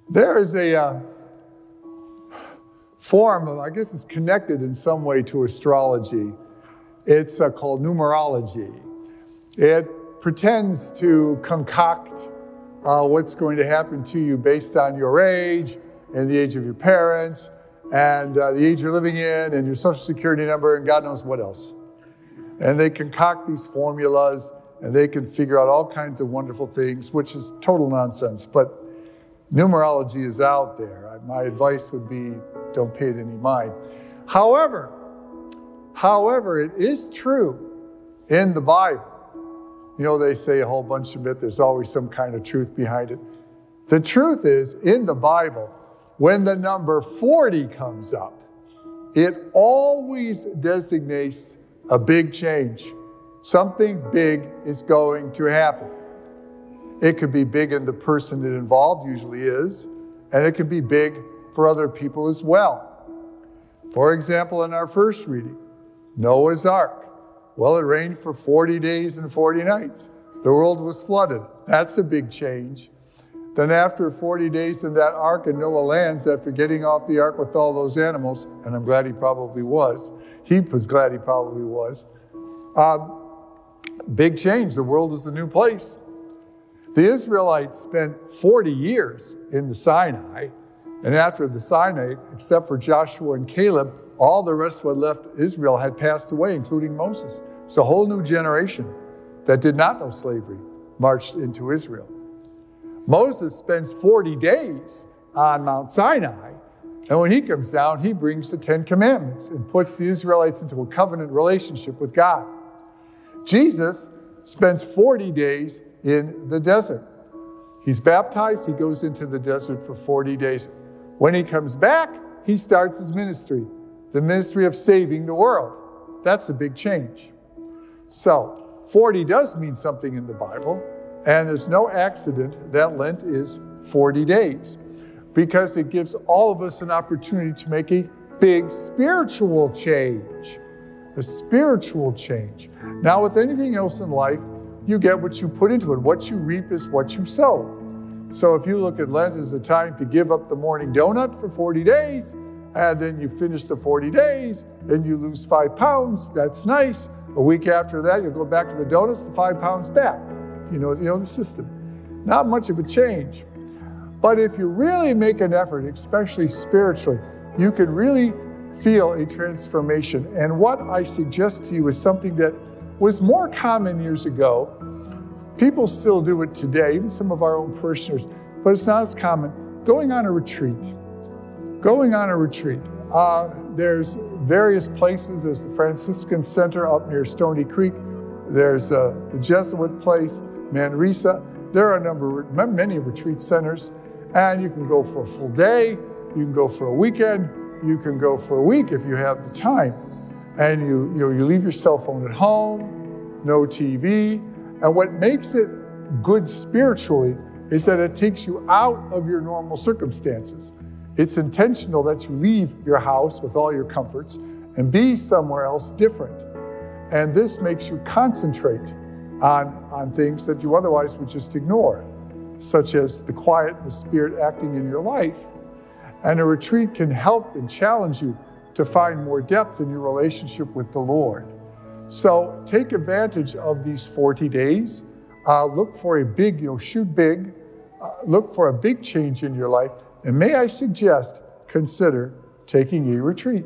There is a form of, I guess it's connected in some way to astrology. It's called numerology. It pretends to concoct what's going to happen to you based on your age and the age of your parents and the age you're living in and your social security number and God knows what else. And they concoct these formulas and they can figure out all kinds of wonderful things, which is total nonsense. But numerology is out there. My advice would be don't pay it any mind. However, it is true in the Bible. You know, they say a whole bunch of it. There's always some kind of truth behind it. The truth is, in the Bible, when the number 40 comes up, it always designates a big change. Something big is going to happen. It could be big in the person it involved, usually is, and it could be big for other people as well. For example, in our first reading, Noah's Ark. Well, it rained for 40 days and 40 nights. The world was flooded. That's a big change. Then after 40 days in that ark and Noah lands after getting off the ark with all those animals, and I'm glad he probably was. He was glad he probably was. Big change. The world is a new place. The Israelites spent 40 years in the Sinai, and after the Sinai, except for Joshua and Caleb, all the rest of what left Israel had passed away, including Moses. So a whole new generation that did not know slavery marched into Israel. Moses spends 40 days on Mount Sinai, and when he comes down, he brings the 10 Commandments and puts the Israelites into a covenant relationship with God. Jesus spends 40 days in the desert. He's baptized, he goes into the desert for 40 days. When he comes back, he starts his ministry, the ministry of saving the world. That's a big change. So 40 does mean something in the Bible, and there's no accident that Lent is 40 days, because it gives all of us an opportunity to make a big spiritual change. A spiritual change. Now, with anything else in life, you get what you put into it. What you reap is what you sow. So if you look at Lent as a time to give up the morning donut for 40 days, and then you finish the 40 days, and you lose 5 pounds, that's nice. A week after that, you'll go back to the donuts, the 5 pounds back. You know the system. Not much of a change. But if you really make an effort, especially spiritually, you can really feel a transformation. And what I suggest to you is something that was more common years ago. People still do it today, even some of our own parishioners, but it's not as common. Going on a retreat. Going on a retreat. There's various places. There's the Franciscan Center up near Stony Creek. There's the Jesuit place, Manresa. There are many retreat centers, and you can go for a full day. You can go for a weekend. You can go for a week if you have the time. And you leave your cell phone at home, no TV. And what makes it good spiritually is that it takes you out of your normal circumstances. It's intentional that you leave your house with all your comforts and be somewhere else different. And this makes you concentrate on things that you otherwise would just ignore, such as the quiet and the Spirit acting in your life. And a retreat can help and challenge you to find more depth in your relationship with the Lord. So take advantage of these 40 days. Look for a big, shoot big. Look for a big change in your life. And may I suggest, consider taking a retreat.